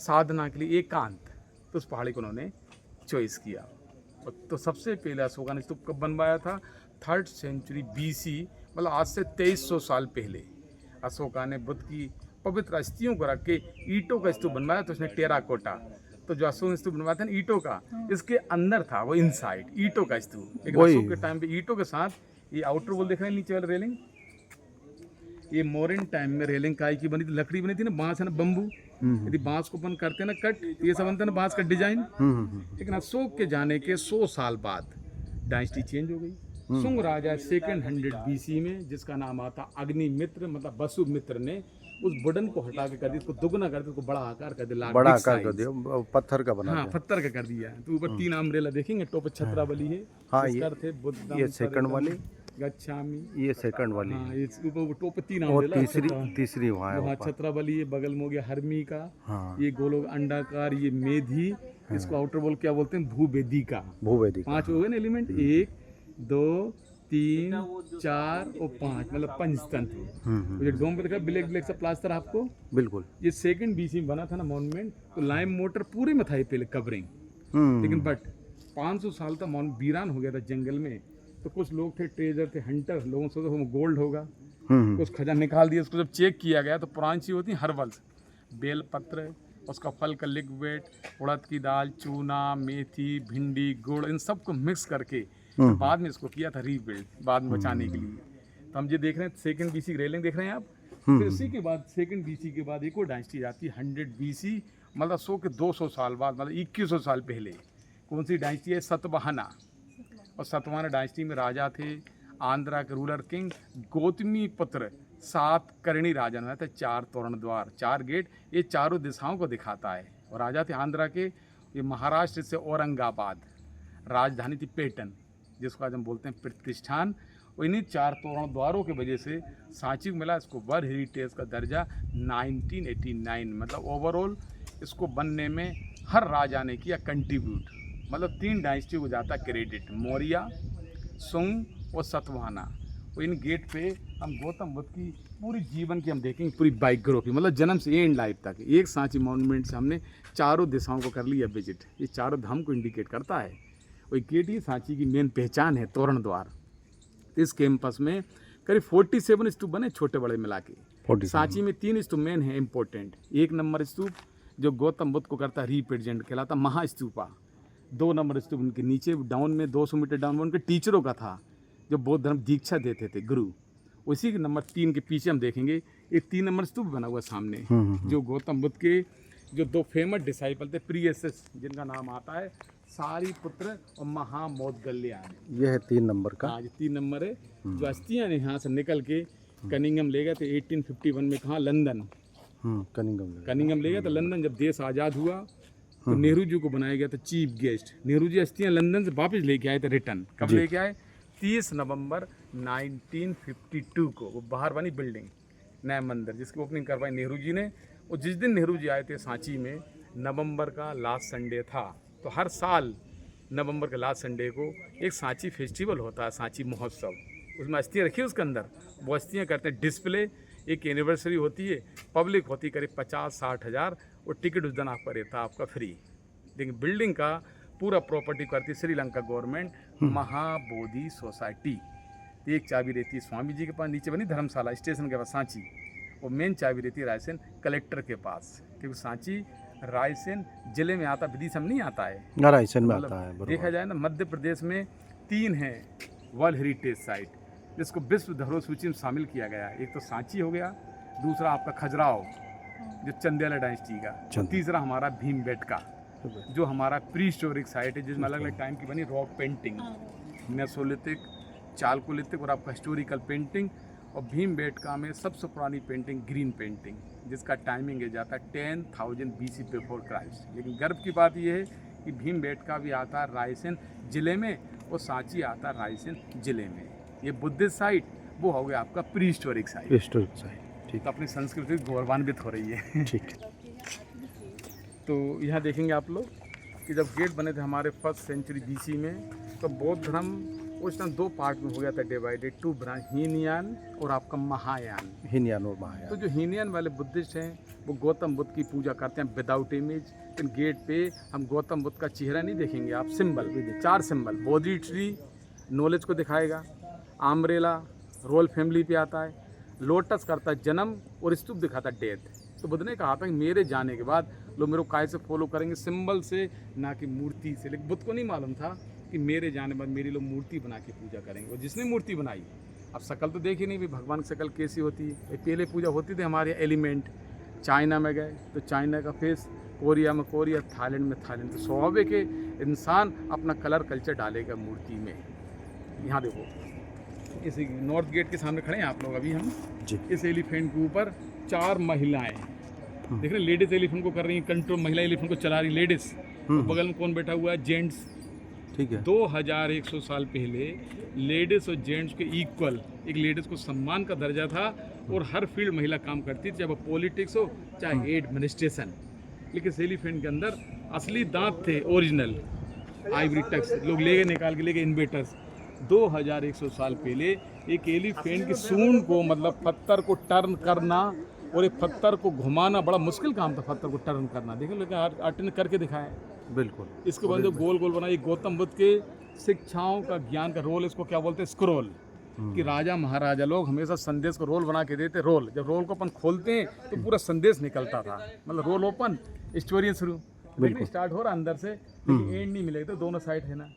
साधना के लिए एकांत, तो उस पहाड़ी को उन्होंने चॉइस किया। तो सबसे पहले अशोका ने स्तूप कब बनवाया था? 3rd सेंचुरी BC, मतलब आज से 2300 साल पहले अशोका ने बुद्ध की पवित्र अस्थियों को रख के ईंटों का स्तूप बनवाया। तो उसने टेराकोटा, तो जो अशोक ने स्तूप बनवाया था ना ईंटों का, इसके अंदर था वो इनसाइड ईंटों का स्तूप। लेकिन अशोक के टाइम पे ईंटों के साथ ये आउटर वॉल देख रहे हैं नीचे वाली रेलिंग, ये मॉडर्न टाइम में रेलिंग काय की बनी थी? लकड़ी बनी थी ना, बांस है ना, बम्बू। यदि बांस को अपन करते हैं ना कट, ये सब बनता है ना बांस का डिजाइन। लेकिन अशोक के जाने के 100 साल बाद डायनेस्टी चेंज हो गई। शुंग राजा 200 BC में, जिसका नाम आता अग्निमित्र, मतलब वसुमित्र ने उस वुडन को हटा के कर दिया, इसको दुगना कर दिया, उसको बड़ा आकार कर दिया, बड़ा आकार कर दिया, पत्थर का बना हाँ, पत्थर का कर दिया। तो ऊपर 3 अम्ब्रेला देखेंगे, टॉप छत्रावली है। हाँ, थे बुद्ध, ये सेकंड वाली, गच्छामी, ये सेकंड वाली। हाँ, ये ऊपर टॉप 3 और अम्ब्रेला, तीसरी वहाँ है वहाँ छत्रावली है, बगल में हो गया हरमी का। हाँ। ये गोलोक अंडाकार, ये मेधी, इसको आउटर वॉल क्या बोलते हैं? भूवेदिका। भूवेदिका 5 हो गए ना एलिमेंट, 1 2 3 4 और 5, मतलब पंचतंत्र। मुझे डोम पे देखा ब्लैक ब्लैक सा प्लास्टर आपको, बिल्कुल। ये 2nd BC में बना था ना मॉन्यूमेंट, तो लाइम मोटर पूरे में था ये पहले कवरिंग। लेकिन बट 500 साल तक मॉन्यूमेंट वीरान हो गया था जंगल में। तो कुछ लोग थे, ट्रेजर थे, हंटर, लोगों से सोचा गोल्ड होगा, कुछ खजाना निकाल दिया। उसको जब चेक किया गया तो पुरानी चीज होती है हर्बल्स, बेल पत्र, उसका फल का लिक्विड, उड़द की दाल, चूना, मेथी, भिंडी, गुड़, इन सबको मिक्स करके तो बाद में इसको किया था रीबिल्ड, बाद में बचाने के लिए। तो हम ये देख रहे हैं 2nd BC की रेलिंग देख रहे हैं आप। फिर इसी के बाद 2nd BC के बाद एक और डायनेस्टी आती है 100 BC, मतलब 100 के 200 साल बाद, मतलब 2100 साल पहले। कौन सी डायनेस्टी है? सतवाहना। और सतवाहना डायनेस्टी में राजा थे आंध्रा के रूलर किंग गौतमी पुत्र 7 करणी राजा ने थे। 4 तोरण द्वार, 4 गेट, ये चारों दिशाओं को दिखाता है। और राजा थे आंध्रा के, ये महाराष्ट्र से औरंगाबाद, राजधानी थी पेटन, जिसको आज हम बोलते हैं प्रतिष्ठान। और इन्हीं 4 तोरण द्वारों की वजह से सांची को मिला इसको वर्ल्ड हेरिटेज का दर्जा 1989। मतलब ओवरऑल इसको बनने में हर राजा ने किया कंट्रीब्यूट, मतलब 3 डायनेस्टी को जाता क्रेडिट, मौर्य, शुंग और सतवाहना। और इन गेट पे हम गौतम बुद्ध की पूरी जीवन की हम देखेंगे, पूरी बायोग्राफी, मतलब जन्म से एंड लाइफ तक। एक सांची मॉन्यूमेंट से हमने चारों दिशाओं को कर लिया विजिट। ये चारों धाम को इंडिकेट करता है। और गेट ही सांची की मेन पहचान है, तोरण द्वार। इस कैंपस में करीब 47 स्तूप बने, छोटे बड़े मिला के। सांची में 3 स्तूप मेन है इम्पोर्टेंट। 1 नंबर स्तूप जो गौतम बुद्ध को करता रिप्रेजेंट, कहलाता महास्तूपा। 2 नंबर स्तूप उनके नीचे डाउन में 200 मीटर डाउन में उनके टीचरों का था, जो बौद्ध धर्म दीक्षा देते थे, गुरु। उसी के नंबर 3 के पीछे हम देखेंगे एक 3 नंबर स्तूप बना हुआ सामने, जो गौतम बुद्ध के जो 2 फेमस डिसाइपल थे, प्रियसेस, जिनका नाम आता है सारिपुत्र और महामौदगल्याण। यह है 3 नंबर का। हाँ, ये 3 नंबर है। जो अस्थियां यहाँ से निकल के कनिंगम ले गए थे 1851 में, कहाँ? लंदन। कनिंगम ले गया था लंदन। जब देश आज़ाद हुआ तो नेहरू जी को बनाया गया था चीफ गेस्ट। नेहरू जी अस्थियां लंदन से वापस लेके आए थे रिटर्न। कब लेके आए? 30 नवंबर 1952 को। वो बाहर बनी बिल्डिंग, नया मंदिर, जिसकी ओपनिंग करवाई नेहरू जी ने। और जिस दिन नेहरू जी आए थे सांची में, नवंबर का लास्ट संडे था। तो हर साल नवंबर के लास्ट संडे को एक सांची फेस्टिवल होता है, सांची महोत्सव। उसमें अस्थियाँ रखी है उसके अंदर, वो अस्थियाँ करते हैं डिस्प्ले। एक एनिवर्सरी होती है, पब्लिक होती है करीब 50-60 हज़ार, और टिकट उस दिन आपका रहता है आपका फ्री। लेकिन बिल्डिंग का पूरा प्रॉपर्टी करती है श्रीलंका गवर्नमेंट, महाबोधि सोसाइटी। एक चाबी रहती है स्वामी जी के पास, नीचे बनी धर्मशाला स्टेशन के पास सांची। और मेन चाबी रहती है रायसेन कलेक्टर के पास, क्योंकि सांची रायसेन जिले में आता, विदिशा में नहीं आता है, रायसेन में आता है। देखा जाए ना, मध्य प्रदेश में 3 हैं वर्ल्ड हेरिटेज साइट, जिसको विश्व धरोहर सूची में शामिल किया गया है। एक तो सांची हो गया, दूसरा आपका खजुराहो जो चंदेला डायनेस्टी का, तीसरा हमारा भीमबेटका जो हमारा प्री हिस्टोरिक साइट है, जिसमें अलग अलग टाइम की बनी रॉक पेंटिंग, मेसोलिथिक, चालकोलिथिक और आपका हिस्टोरिकल पेंटिंग। और भीमबेटका में सबसे पुरानी पेंटिंग ग्रीन पेंटिंग, जिसका टाइमिंग है जाता है 10,000 BC बिफोर क्राइस्ट। लेकिन गर्व की बात यह है कि भीमबेटका भी आता है रायसेन जिले में, और सांची आता है रायसेन जिले में। ये बुद्धिस्ट साइट, वो हो गया आपका प्री हिस्टोरिक साइट। ठीक, तो अपनी संस्कृति गौरवान्वित हो रही है। ठीक। तो यहाँ देखेंगे आप लोग कि जब गेट बने थे हमारे 1st सेंचुरी BC में, तो बौद्ध धर्म उस टाइम 2 पार्ट में हो गया था डिवाइडेड, 2 ब्रांच, हीनयान और आपका महायान। हीनयान और महायान। तो जो हीनयान वाले बुद्धिस्ट हैं वो गौतम बुद्ध की पूजा करते हैं विदाउट इमेज। लेकिन गेट पे हम गौतम बुद्ध का चेहरा नहीं देखेंगे, आप symbol, 4 symbol, Bodhi tree knowledge को दिखाएगा, आम्ब्रेला रॉयल फैमिली पे आता है, लोटस करता है जन्म और स्तूप दिखाता है डेथ। तो बुद्ध ने कहा था कि मेरे जाने के बाद लोग मेरे को काय से फॉलो करेंगे, सिंबल से, ना कि मूर्ति से। लेकिन बुद्ध को नहीं मालूम था कि मेरे जाने के बाद मेरी लोग मूर्ति बना के पूजा करेंगे। और जिसने मूर्ति बनाई, अब शक्ल तो देखी नहीं भी भगवान की शक्ल कैसी होती है। पहले पूजा होती थी हमारे एलिमेंट, चाइना में गए तो चाइना का फेस, कोरिया में कोरिया, थाईलैंड में थाईलैंड। तो स्वाभाविक है इंसान अपना कलर कल्चर डालेगा मूर्ति में। यहाँ देखो इस नॉर्थ गेट के सामने खड़े हैं आप लोग अभी हम जी। इस एलिफेंट के ऊपर 4 महिलाएं देख रहे हैं, लेडीज एलिफेंट को कर रही हैं कंट्रोल, महिला एलिफेंट को चला रही लेडीज। बगल में कौन बैठा हुआ है? जेंट्स। ठीक है। 2100 साल पहले लेडीज और जेंट्स के इक्वल, एक लेडीज को सम्मान का दर्जा था और हर फील्ड महिला काम करती थी, चाहे वो पॉलिटिक्स हो चाहे एडमिनिस्ट्रेशन। लेकिन इस एलिफेंट के अंदर असली दांत थे, ओरिजिनल आइवरी टक्स, लोग ले गए निकाल के ले गए इन्वेटर्स। 2100 साल पहले एक एलिफेंट की सूंड को, मतलब पत्थर को टर्न करना और एक पत्थर को घुमाना बड़ा मुश्किल काम था, पत्थर को टर्न करना। देखो लेकिन आर्ट ने करके दिखाया। बिल्कुल। इसके बाद जो गोल गोल बना, ये गौतम बुद्ध के शिक्षाओं का ज्ञान का रोल, इसको क्या बोलते हैं? स्क्रोल। कि राजा महाराजा लोग हमेशा संदेश को रोल बना के देते। रोल, जब रोल को अपन खोलते हैं तो पूरा संदेश निकलता था, मतलब रोल ओपन, स्टोरी शुरू, स्टार्ट हो रहा अंदर से, लेकिन एंड नहीं मिलेगा। तो दोनों साइड है ना।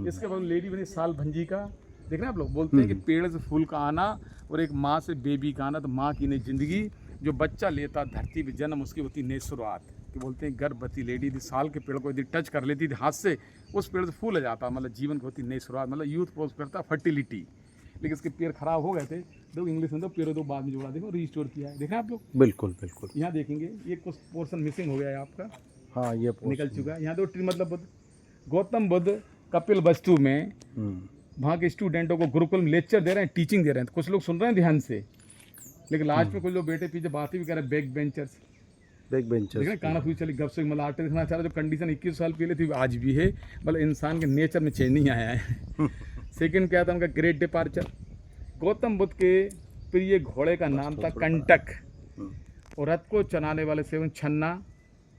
इसके बाद लेडी बनी साल भंजी का। देख रहे हैं आप लोग, बोलते हैं कि पेड़ से फूल का आना और एक माँ से बेबी का आना। तो माँ की नई जिंदगी, जो बच्चा लेता धरती पे जन्म, उसकी होती नई शुरुआत। कि बोलते हैं गर्भवती लेडी यदि साल के पेड़ को यदि टच कर लेती थी हाथ से, उस पेड़ से फूल आ जाता, मतलब जीवन की होती नई शुरुआत, मतलब यूथ प्रोस्पेरिटी, फर्टिलिटी। लेकिन इसके पैर खराब हो गए थे, देखो इंग्लिश में तो पैरों दो बाद में जोड़ा, देखो रिस्टोर किया है। देखा आप लोग? बिल्कुल बिल्कुल। यहाँ देखेंगे ये कुछ पोर्शन मिसिंग हो गया है आपका। हाँ, ये निकल चुका है। यहाँ तो ट्री मतलब बुद्ध, गौतम बुद्ध कपिल वस्तु में वहाँ के स्टूडेंटों को गुरुकुल में लेक्चर दे रहे हैं, टीचिंग दे रहे हैं। तो कुछ लोग सुन रहे हैं ध्यान से, लेकिन लास्ट में कुछ लोग बैठे पीछे बातें भी कर रहे हैं, बैक बेंचर्स। देखिए काना पूछ चली गप से, मतलब आर्ट दिखाना चाह रहा, जो कंडीशन 21 साल पहले थी आज भी है, मतलब इंसान के नेचर में चेंज नहीं आया है। सेकंड क्या था उनका? Great departure. गौतम बुद्ध के प्रिय घोड़े का नाम था कंटक और रथ को चलाने वाले सेवन छन्ना।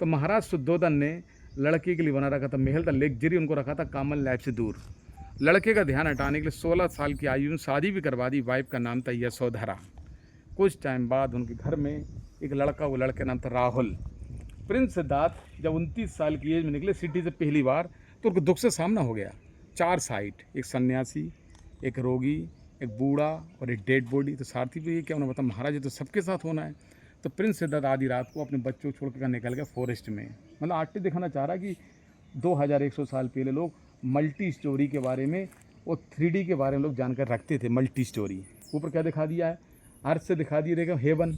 तो महाराज शुद्धोधन ने लड़के के लिए बना रखा था महल, था लग्जरी, उनको रखा था कॉमन लाइफ से दूर। लड़के का ध्यान हटाने के लिए 16 साल की आयु में शादी भी करवा दी। वाइफ का नाम था यशोधरा। कुछ टाइम बाद उनके घर में एक लड़का, वो लड़के का नाम था राहुल। प्रिंस सिद्धार्थ जब 29 साल की एज में निकले सिटी से पहली बार, तो उनको दुख से सामना हो गया। 4 साइड, एक सन्यासी, एक रोगी, एक बूढ़ा और एक डेड बॉडी। तो सारथी भी ये क्या उन्होंने बताया, महाराज तो सबके साथ होना है। तो प्रिंस सिद्धार्थ आधी रात को अपने बच्चों को छोड़ कर निकल गया फॉरेस्ट में। मतलब आर्ट दिखाना चाह रहा कि 2100 साल पहले लोग मल्टी स्टोरी के बारे में और 3D के बारे में लोग जानकर रखते थे। मल्टी स्टोरी ऊपर क्या दिखा दिया है? अर्थ से दिखा दिया, देखो हेवन।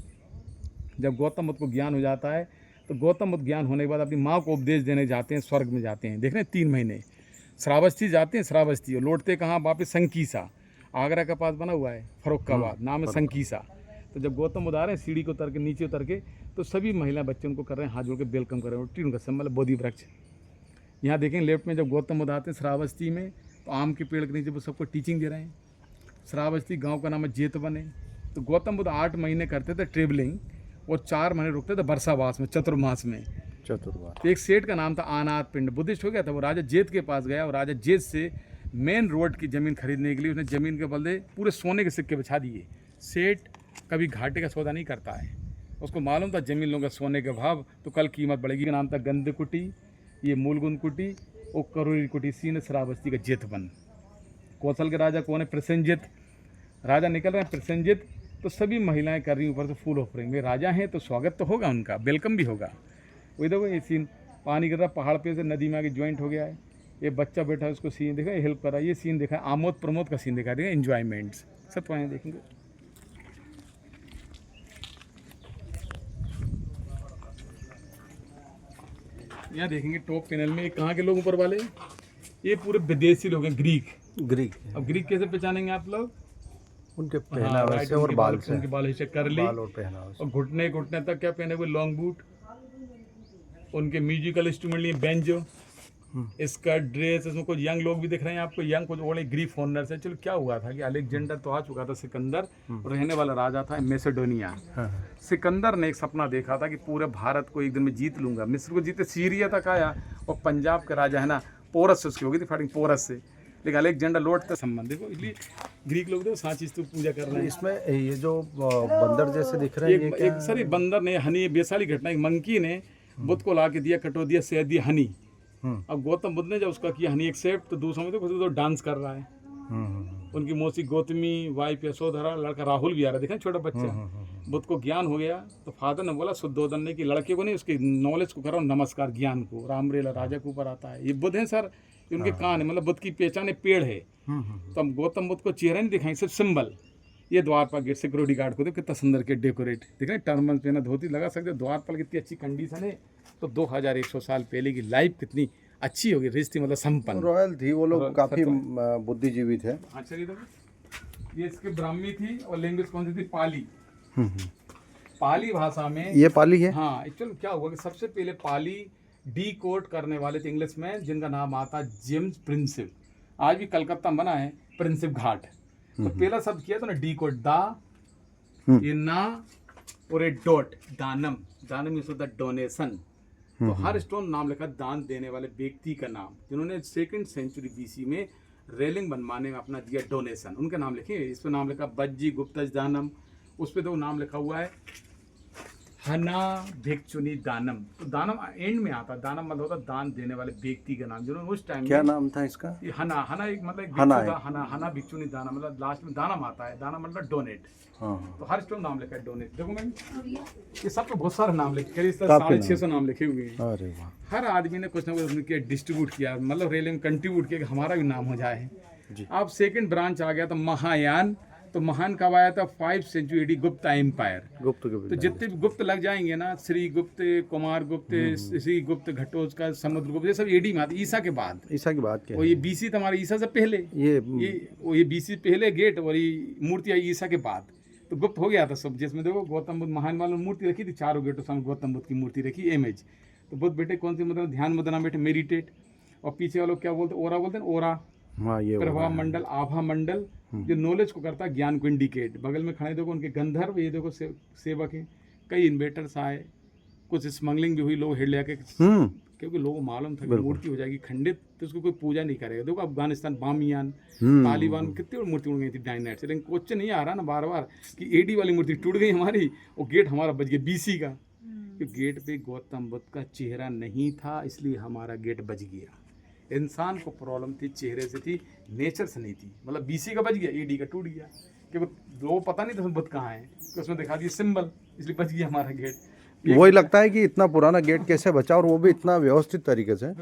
जब गौतम बुद्ध को ज्ञान हो जाता है, तो गौतम बुद्ध ज्ञान होने के बाद अपनी माँ को उपदेश देने जाते हैं, स्वर्ग में जाते हैं। देख रहे हैं 3 महीने श्रावस्ती जाते हैं, श्रावस्ती, और लौटते कहाँ? वापस संकीसा, आगरा के पास बना हुआ है, फर्रुखाबाद नाम है संकीसा। तो जब गौतम बुद्ध आ रहे हैं सीढ़ी को उतर के, नीचे उतर के, तो सभी महिला बच्चे उनको कर रहे हैं, हाथ जोड़ के वेलकम कर रहे हैं। उनका सिंबल बोधि वृक्ष। यहाँ देखें लेफ्ट में जब गौतम बुद्ध आते हैं श्रावस्ती में, तो आम के पेड़ के नीचे वो सबको टीचिंग दे रहे हैं। श्रावस्ती गाँव का नाम है जेतवन है। तो गौतम बुद्ध 8 महीने करते थे ट्रेवलिंग और 4 महीने रुकते थे वर्षावास में, चतुर्मास में। तो एक सेठ का नाम था अनाथ पिंड, बुद्धिस्ट हो गया था। वो राजा जेत के पास गया और राजा जेत से मेन रोड की ज़मीन खरीदने के लिए उसने ज़मीन के बदले पूरे सोने के सिक्के बिछा दिए। सेठ कभी घाटे का सौदा नहीं करता है, उसको मालूम था ज़मीन लोगों का सोने के भाव, तो कल कीमत बढ़ेगी। का नाम था गंधकुटी, ये मूलगुंद कुटी और करोरी कुटी, सीन श्रावस्ती का जेतवन। कौशल के राजा कौन है? प्रसेनजित। राजा निकल रहे हैं प्रसेनजित, तो सभी महिलाएं कर रही ऊपर से फूल ऑफरिंग। वे राजा हैं तो स्वागत तो होगा उनका, वेलकम भी होगा। वही देखो ये सीन, पानी गिर रहा पहाड़ पे से नदी में आके ज्वाइंट हो गया है। ये बच्चा बैठा है, उसको सीन देखा, हेल्प कर रहा है। ये सीन देखा, आमोद प्रमोद का सीन देखा, देखा एंजॉयमेंट्स सब तो आए देखेंगे। यहाँ देखेंगे टॉप पैनल में कहाँ के लोग ऊपर वाले? ये पूरे विदेशी लोग हैं, ग्रीक। अब ग्रीक कैसे पहचानेंगे आप लोग? उनके पहनावे से और बाल से, उनके बाल से कर ली, बाल और पहनावे से। और घुटने तक क्या पहने हुए? Long boot. उनके म्यूजिकल इंस्ट्रूमेंट लिए बेंजो, स्कर्ट ड्रेस, इसमें कुछ यंग लोग भी दिख रहे हैं आपको, यंग कुछ ओल्ड ग्रीफ ऑनर्स है। चलो क्या हुआ था कि अलेक्जेंडर तो आ चुका था, सिकंदर रहने वाला राजा था मैसेडोनिया। सिकंदर ने एक सपना देखा था कि पूरे भारत को एक दिन में जीत लूंगा। मिस्र को जीते, सीरिया तक आया, और पंजाब का राजा है ना पोरस से उसकी हो गई थी फाइटिंग पोरस से, लेकिन अलेक्जेंडर लौटते संबंध देखो, इसलिए ग्रीक लोग देखो सांची स्तूप पूजा कर रहे हैं। इसमें ये जो बंदर जैसे दिख रहे हैं ये क्या एक सर बंदर ने हनी, बेसाली घटना, एक मंकी ने बुद्ध को ला के दिया, कटो दिया, शहद दिया, हनी। अब गौतम बुद्ध ने जब उसका किया हनी एक्सेप्ट, तो दूसरों में तो डांस कर रहा है। उनकी मौसी गौतमी, वाइफ यशोधरा, लड़का राहुल भी आ रहा है, देखा छोटा बच्चा। बुद्ध को ज्ञान हो गया तो फादर ने बोला शुद्धोधन ने कि लड़के को नहीं, उसके नॉलेज को करो नमस्कार, ज्ञान को। रामरेला राजा के ऊपर आता है, ये बुद्ध है सर, ये उनके कान है, मतलब बुद्ध की पहचान पेड़ है। तो हम गौतम बुद्ध को चेहरा नहीं दिखाएंगे, सिर्फ सिंबल। ये द्वारपाल गेट सिक्योरिटी गार्ड को देखो कितना सुंदर के डेकोरेट, देख रहे टर्मन पहना, धोती लगा सकते, द्वारपाल कितनी अच्छी कंडीशन है। तो 2100 साल पहले की लाइफ कितनी अच्छी होगी, रिश्ती मतलब संपन्न रॉयल थी वो लोग, काफी बुद्धिजीवी थे। हाँ चलिए देखो, ये इसके ब्राह्मी थी, और लैंग्वेज कौन सी थी, पाली। पाली भाषा में ये पाली है। हाँ एक्चुअली क्या हुआ कि सबसे पहले पाली डी कोड करने वाले थे इंग्लिश में, जिनका नाम आता जेम्स प्रिंसिप। आज भी कलकत्ता में बना है प्रिंसिप घाट। तो पहला शब्द किया तो ना डी कोड, दा, ये ना, और एक डॉट, दानम। दानम मींस होता है डोनेशन। तो हर स्टोन नाम लिखा दान देने वाले व्यक्ति का नाम, जिन्होंने 2nd सेंचुरी BC में रेलिंग बनवाने में अपना दिया डोनेशन, उनका नाम लिखे। इस पर नाम लिखा बज्जी गुप्तज दानम, उस पर तो नाम लिखा हुआ है हना भिक्षुनी दानम। तो दानम एंड में आता, दानम मतलब होता है दान देने वाले व्यक्ति का नाम, जिन्होंने उस टाइम क्या नाम था इसका? ये हना, हना एक मतलब एक हना भिक्षु था, हना, हना भिक्षुनी दानम, मतलब लास्ट में दानम आता है, दानम मतलब डोनेट। तो हर स्टोन नाम लिखा है डोनेट। देखो मैम ये सब पे बहुत सारे नाम लिखे, करीब 650 नाम लिखे हुए हैं। अरे वाह। हर आदमी ने कुछ ना कुछ किया, डिस्ट्रीब्यूट किया, मतलब रेलिंग कंट्रीब्यूट किया कि हमारा भी नाम हो जाए। अब 2nd ब्रांच आ गया तो महायान। तो महान कब आया था, 5th century AD, Gupta empire. तो जितने भी गुप्त लग जाएंगे ना, श्री गुप्त, कुमार गुप्त, श्री गुप्त, घटोत्कच, समुद्र गुप्त, ये सब AD में आते, ईसा के बाद। ईसा की बात क्या? और ये BC तुम्हारे ईसा से पहले, ये BC पहले गेट, और ये मूर्ति आई ईसा के बाद। तो गुप्त हो गया था सब। जिसमें देखो गौतम बुद्ध महान वालों मूर्ति रखी थी, चारों गेटों सामने गौतम बुद्ध की मूर्ति रखी, इमेज। तो बुद्ध बेटे कौन सी, मतलब ध्यान मुद्रा बेटे, मेडिटेट। और पीछे वालों क्या बोलते, ओरा बोलते हैं, ओरा, प्रभा मंडल, आभा मंडल, जो नॉलेज को करता है, ज्ञान को इंडिकेट। बगल में खड़े देखो उनके गंधर्व, ये देखो सेवक हैं। कई इन्वेटर्स आए, कुछ स्मगलिंग भी हुई, लोग हिट लेके, क्योंकि लोगों को मालूम था कि मूर्ति हो जाएगी खंडित तो उसको कोई पूजा नहीं करेगा। देखो अफगानिस्तान, बामियान, तालिबान, कितनी बड़ी मूर्ति उड़ गई थी डायनाइट से। लेकिन क्वेश्चन नहीं आ रहा ना बार बार कि AD वाली मूर्ति टूट गई हमारी, और गेट हमारा बच गया BC का, क्योंकि गेट पे गौतम बुद्ध का चेहरा नहीं था, इसलिए हमारा गेट बच गया। इंसान को प्रॉब्लम थी चेहरे से थी, नेचर से नहीं थी। मतलब BC का बच गया, AD का टूट गया, क्योंकि लोग पता नहीं था बुद्ध कहाँ है, तो उसमें दिखा दिया सिंबल, इसलिए बच गया हमारा गेट। वही लगता है कि इतना पुराना गेट कैसे बचा, और वो भी इतना व्यवस्थित तरीके से।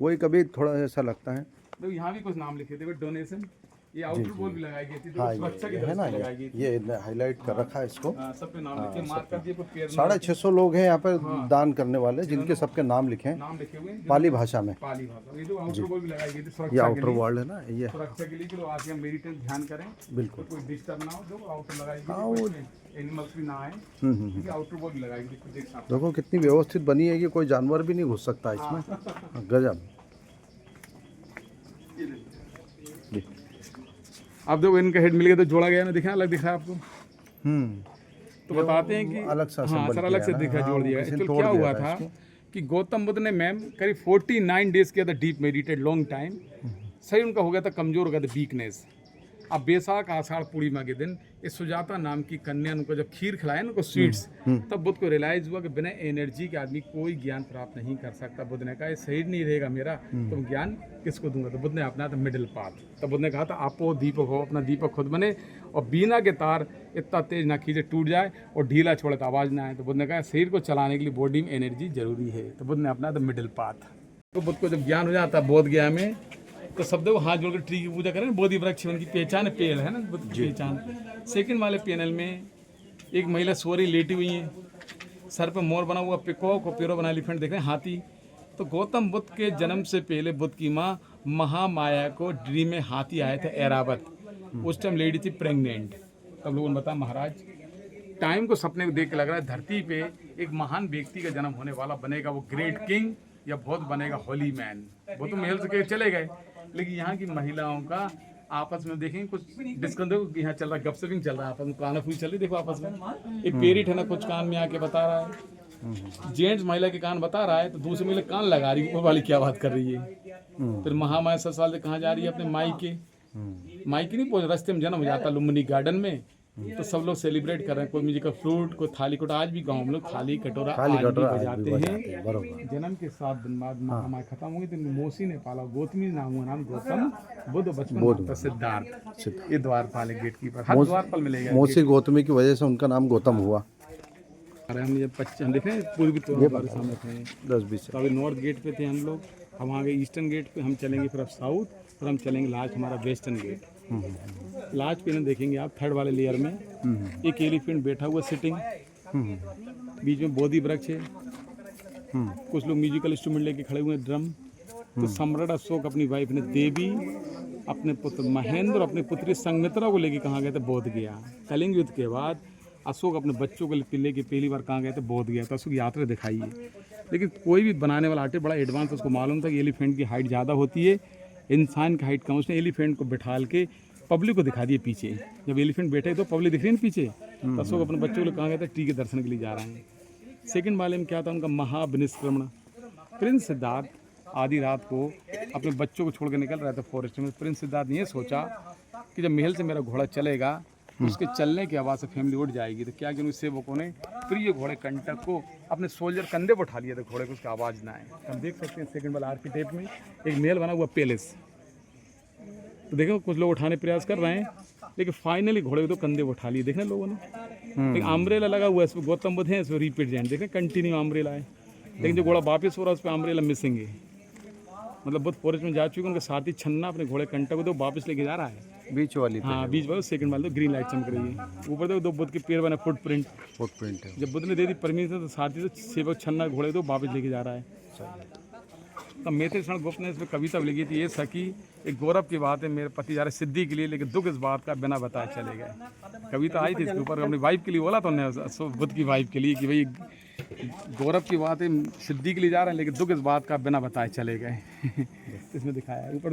वही कभी थोड़ा ऐसा लगता है। तो यहाँ भी कुछ नाम लिखे थे, डोनेशन। ये आउटर वॉल भी लगाई गई थी, तो सुरक्षा की है तरफ ना, से लगाई गई थी। ये हाईलाइट कर रखा है इसको। सब पे नाम लिखे, मार्क कर दिए, कोई पेड़ 650 लोग हैं यहाँ पर दान करने वाले, जिनके सबके नाम लिखे हैं नाम लिखे हुए हैं, पाली भाषा में। पाली भाषा। ये जो आउटर वॉल भी लगाई गई थी ये सुरक्षा के आउटर लिए, वर्ल्ड है ना, ये सुरक्षा के लिए कि लोग आके हम मेडिटेट ध्यान करें, बिल्कुल। कोई डिस्टर्ब ना हो। जो आउटर लगाई गई, एनिमल्स भी ना आए, क्योंकि आउटर वॉल भी लगाई गई, देख सकते देखो कितनी व्यवस्थित बनी है कि कोई जानवर भी नहीं घुस सकता इसमें। गजब। अब देखो इनका हेड मिल गया तो जोड़ा गया ना, दिखा अलग दिख रहा है आपको। तो बताते हैं कि अलग सा हाँ सर अलग से दिखा, जोड़ दिया। एक्चुअली क्या हुआ था कि गौतम बुद्ध ने मैम करीब 49 डेज किया था डीप मेडिटेट, लॉन्ग टाइम। सही उनका हो गया था, कमजोर हो गया था, वीकनेस। अब बैसाख आषाढ़ पूर्णिमा के दिन इस सुजाता नाम की कन्या ने उनको जब खीर खिलाया ना, उनको स्वीट्स, तब बुद्ध को रियलाइज हुआ कि बिना एनर्जी के आदमी कोई ज्ञान प्राप्त नहीं कर सकता। बुद्ध ने कहा ये सही नहीं रहेगा मेरा, तो ज्ञान किसको दूंगा। तो बुद्ध ने अपना था मिडिल पाथ। तब बुद्ध ने कहा था आपो दीपक हो, अपना दीपक खुद बने, और बीना के तार इतना तेज ना खींचे टूट जाए, और ढीला छोड़े तो आवाज़ ना आए। तो बुद्ध ने कहा शरीर को चलाने के लिए बॉडी में एनर्जी जरूरी है। तो बुद्ध ने अपना था मिडिल पाथ। तो बुद्ध को जब ज्ञान हो जाता बोध गया में, तो सब देखो हाथ जोड़कर ट्री की पूजा करें, बोधि वृक्ष उनकी पहचान है, पेड़ है ना बुद्ध की पहचान। सेकंड वाले पैनल में एक महिला सोरी लेटी हुई है, सर पे मोर बना हुआ, पिकॉक और पैरों बना एलिफेंट देख रहे हैं, हाथी। तो गौतम बुद्ध के जन्म से पहले बुद्ध की माँ महामाया को ड्रीम में हाथी आए थे, ऐरावत। उस टाइम लेडी थी प्रेग्नेंट। तब लोगों ने बताया महाराज टाइम को सपने को देख के लग रहा है धरती पे एक महान व्यक्ति का जन्म होने वाला बनेगा, वो ग्रेट किंग या बहुत बनेगा होली मैन, वो तो महल से चले गए। लेकिन यहाँ की महिलाओं का आपस में देखेंगे कुछ डिस्कस, देखो यहाँ चल रहा है, गपशपिंग चल रहा है, आपस में काना फूस चल रही, देखो आपस में। एक पेरिट है ना, कुछ कान में आके बता रहा है, जेंट्स महिला के कान बता रहा है, तो दूसरी महिला कान लगा रही है, ऊपर वाली क्या बात कर रही है। फिर महामाया ससुराल से कहाँ जा रही है, अपने मायके नहीं पहुंच, रास्ते में जन्म हो जाता लुम्बिनी गार्डन में, तो सब लोग सेलिब्रेट कर रहे हैं, कोई म्यूजिकल फ्रूट, कोई थाली कोटा, आज भी गाँव में लोग थाली कटोरा बजाते हैं। जन्म के 7 दिन बाद महामाया खत्म हुई, तो मौसी ने पाला, गौतमी नाम हुआ, नाम गौतम, बुद्ध बचपन सिद्धार्थ, ये द्वारपाल गेट कीपर, हर द्वारपाल मिलेगा। मौसी गौतमी की वजह से उनका नाम गौतम हुआ। हम ये 25 हम देख रहे हैं, पूर्वी तो हमारे सामने थे 10-20 तो अभी नॉर्थ गेट पे थे हम लोग, हम आगे ईस्टर्न गेट पे, हम चलेंगे फिर अब साउथ, फिर हम चलेंगे लास्ट हमारा वेस्टर्न गेट। लास्ट पे ना देखेंगे आप, थर्ड वाले लेयर में एक एलिफेंट बैठा हुआ सिटिंग, बीच में बोधि वृक्ष है, कुछ लोग म्यूजिकल इंस्ट्रूमेंट लेके खड़े हुए हैं, ड्रम। तो सम्राट अशोक अपनी वाइफ ने देवी, अपने पुत्र महेंद्र और अपनी पुत्री संगमित्रा को लेके कहाँ गए थे, बोध गया। कलिंग युद्ध के बाद अशोक अपने बच्चों को लेके पहली बार कहाँ गए थे, बोध गया। तो अशोक यात्रा दिखाई है, लेकिन कोई भी बनाने वाला आर्टिस्ट बड़ा एडवांस, उसको मालूम था कि एलिफेंट की हाइट ज़्यादा होती है, इंसान की हाइट कम। उसने एलिफेंट को बिठाल के पब्लिक को दिखा दिए पीछे, जब एलिफेंट बैठे तो पब्लिक दिख रही है पीछे। तो अशोक अपने बच्चों को कहाँ गए थे, टी के दर्शन के लिए जा रहे हैं। सेकंड वाले में क्या था, उनका महाविनिष्क्रमण। प्रिंस सिद्धार्थ आधी रात को अपने बच्चों को छोड़ कर निकल रहा था फॉरेस्ट में। प्रिंस सिद्धार्थ ने ये सोचा कि जब महल से मेरा घोड़ा चलेगा, उसके चलने की आवाज़ से फैमिली उठ जाएगी, तो क्या कि उन सेवकों ने प्रिय घोड़े कंटक को अपने सोल्जर कंधे पर उठा लिया था, घोड़े को उसकी आवाज़ ना आए। हम देख सकते हैं सेकंड वाला आर्किटेक्ट में एक महल बना हुआ पैलेस, तो देखो कुछ लोग उठाने प्रयास कर रहे हैं, लेकिन फाइनली घोड़े को तो कंधे पर उठा लिए, देखना लोगों ने। एक अम्ब्रेला लगा हुआ है, इसमें गौतम बुद्ध है, इसमें रिपीट जैन, देखें कंटिन्यू अम्ब्रेला है, लेकिन जो घोड़ा वापस हो रहा है उस पर अम्ब्रेला मिसिंग है। मतलब बुद्ध फॉरेस्ट में जा चुके, उनके साथी छन्ना अपने घोड़े कंटक को तो वापस लेके जा रहा है, बीच वाली। हाँ बीच वाले सेकंड वाले, तो ग्रीन लाइट चमक रही है। ऊपर देखो दो बुद्ध के पैर बने, फुटप्रिंट है। जब बुद्ध ने दे दी परमिशन, तो साथी से सेवक छन्ना घोड़े तो वापस लेके जा रहा है। तो मैथिली शरण गुप्त ने इसमें कविता लिखी थी, ये सखी एक गौरव की बात है, मेरे पति जा रहे सिद्धि के लिए, लेकिन दुख इस बात का बिना बताए चले गए। कविता आई थी इसके ऊपर, अपनी वाइफ के लिए बोला था उन्होंने, बुद्ध की वाइफ के लिए, कि भाई गौरव की बात है, सिद्धि के लिए जा रहे हैं, लेकिन दुख इस बात का बिना बताए चले गए। इसमें दिखाया है ऊपर।